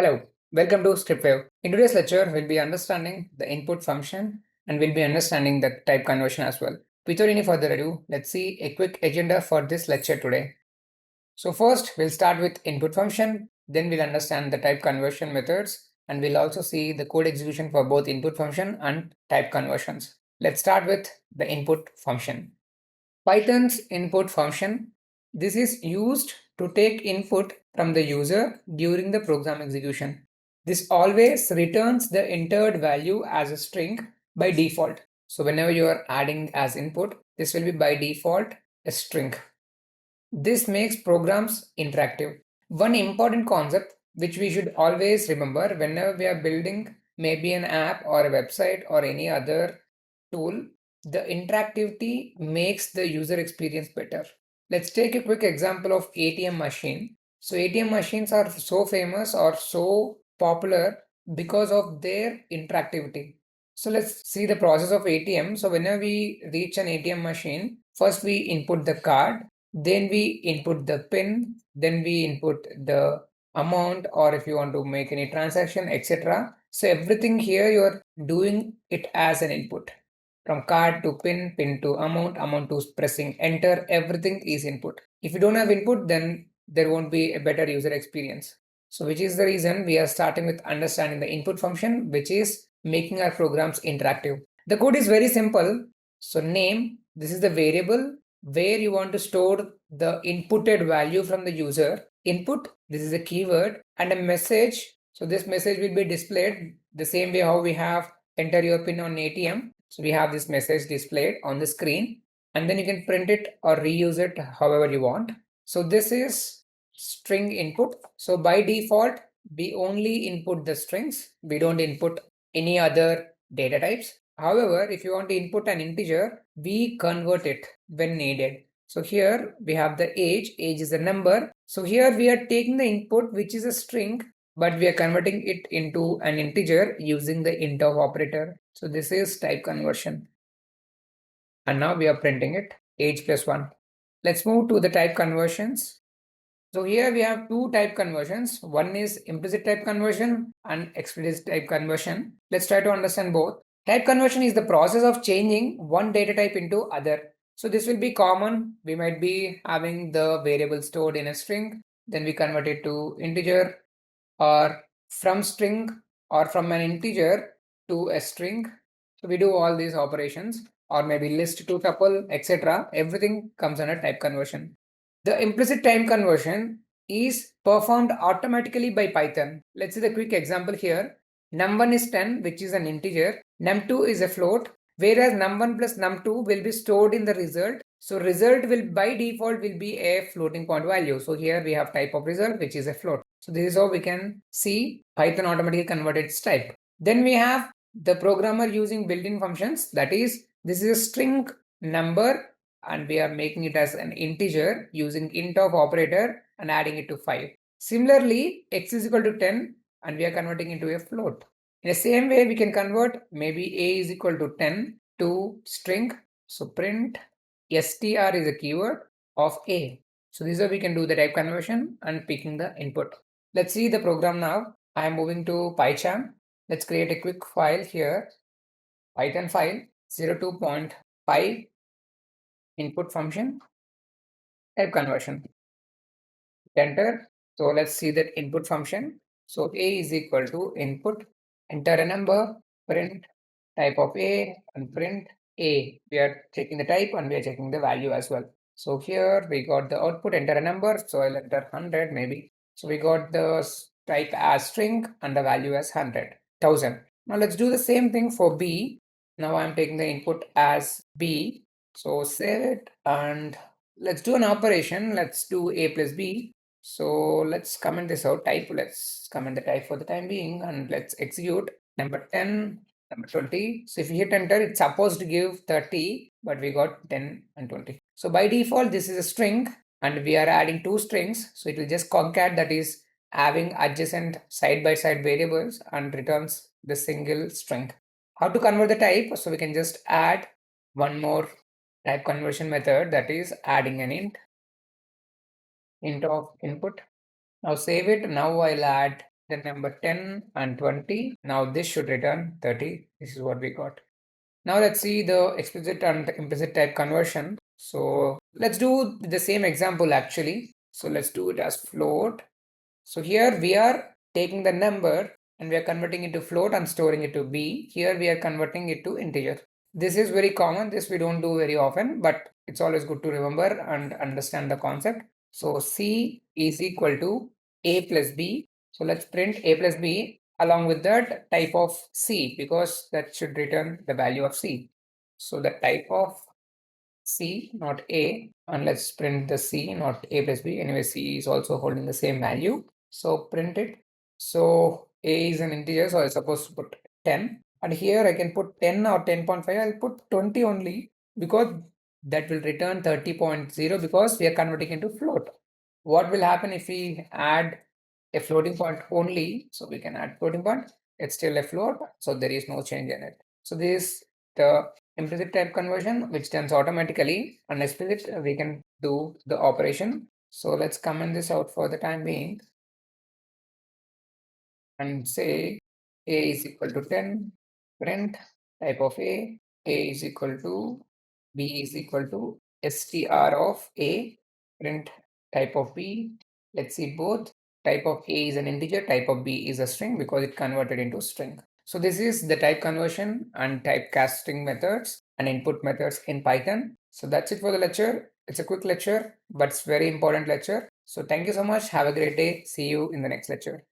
Hello, welcome to ScriptWave. In today's lecture, we'll be understanding the input function and we'll be understanding the type conversion as well. Without any further ado, let's see a quick agenda for this lecture today. So first, we'll start with input function, then we'll understand the type conversion methods, and we'll also see the code execution for both input function and type conversions. Let's start with the input function. Python's input function. This is used to take input from the user during the program execution. This always returns the entered value as a string by default. So whenever you are adding as input, this will be by default a string. This makes programs interactive. One important concept which we should always remember whenever we are building maybe an app or a website or any other tool, the interactivity makes the user experience better. Let's take a quick example of ATM machine. So ATM machines are so famous or so popular because of their interactivity. So let's see the process of ATM. So whenever we reach an ATM machine, first we input the card, then we input the PIN, then we input the amount, or if you want to make any transaction, etc. So everything here you're doing it as an input. From card to PIN, PIN to amount, amount to pressing enter, everything is input. If you don't have input, then there won't be a better user experience. So which is the reason we are starting with understanding the input function, which is making our programs interactive. The code is very simple. So name, this is the variable where you want to store the inputted value from the user. Input, this is a keyword, and a message. So this message will be displayed the same way how we have enter your PIN on ATM. So we have this message displayed on the screen, and then you can print it or reuse it however you want. So this is string input. So by default, we only input the strings. We don't input any other data types. However, if you want to input an integer, we convert it when needed. So here we have the age is a number. So here we are taking the input, which is a string, but we are converting it into an integer using the int of operator. So this is type conversion. And now we are printing it age plus 1. Let's move to the type conversions. So here we have two type conversions. One is implicit type conversion and explicit type conversion. Let's try to understand both. Type conversion is the process of changing one data type into other. So this will be common. We might be having the variable stored in a string, then we convert it to integer, or from string or from an integer to a string. So we do all these operations, or maybe list to tuple, etc. Everything comes under type conversion. The implicit time conversion is performed automatically by Python. Let's see the quick example here. Num1 is 10, which is an integer. Num2 is a float, whereas num1 plus num2 will be stored in the result. So result will by default will be a floating point value. So here we have type of result, which is a float. So this is how we can see Python automatically convert its type. Then we have the programmer using built-in functions. That is, this is a string number and we are making it as an integer using int of operator and adding it to 5. Similarly, x is equal to 10 and we are converting into a float. In the same way, we can convert maybe a is equal to 10 to string. So print str is a keyword of a. So this is how we can do the type conversion and picking the input. Let's see the program now. I am moving to PyCharm. Let's create a quick file here. Python file 02.py input function type conversion. Enter. So let's see that input function. So a is equal to input, enter a number, print type of a and print a. We are checking the type and we are checking the value as well. So here we got the output, enter a number. So I'll enter 100 maybe. So we got the type as string and the value as 100,000. Now let's do the same thing for b. Now I'm taking the input as b. So save it and let's do an operation. Let's do a plus b. So let's comment this out. Type, let's comment the type for the time being and let's execute. Number 10, number 20. So if you hit enter, it's supposed to give 30, but we got 10 and 20. So by default, this is a string and we are adding two strings. So it will just concat, that is having adjacent side-by-side variables, and returns the single string. How to convert the type? So we can just add one more type conversion method, that is adding an int of input. Now save it. Now I'll add the number 10 and 20. Now this should return 30. This is what we got. Now let's see the explicit and implicit type conversion. So let's do the same example actually. So let's do it as float. So here we are taking the number and we are converting it to float and storing it to B. Here we are converting it to integer. This is very common. This we don't do very often, but it's always good to remember and understand the concept. So C is equal to A plus B. So let's print A plus B along with that type of C because that should return the value of C. So the type of C, not A, and let's print the C, not A plus B. Anyway, C is also holding the same value. So print it. So A is an integer, so I'm supposed to put 10. And here I can put 10 or 10.5. I'll put 20 only because that will return 30.0 because we are converting into float. What will happen if we add a floating point only? So we can add floating point. It's still a float, so there is no change in it. So this is the implicit type conversion, which turns automatically, and explicit we can do the operation. So let's comment this out for the time being and say A is equal to 10, print type of A is equal to B is equal to str of A, print type of B. Let's see both. Type of A is an integer, type of B is a string because it converted into string. So this is the type conversion and typecasting methods and input methods in Python. So that's it for the lecture. It's a quick lecture, but it's very important lecture. So thank you so much. Have a great day. See you in the next lecture.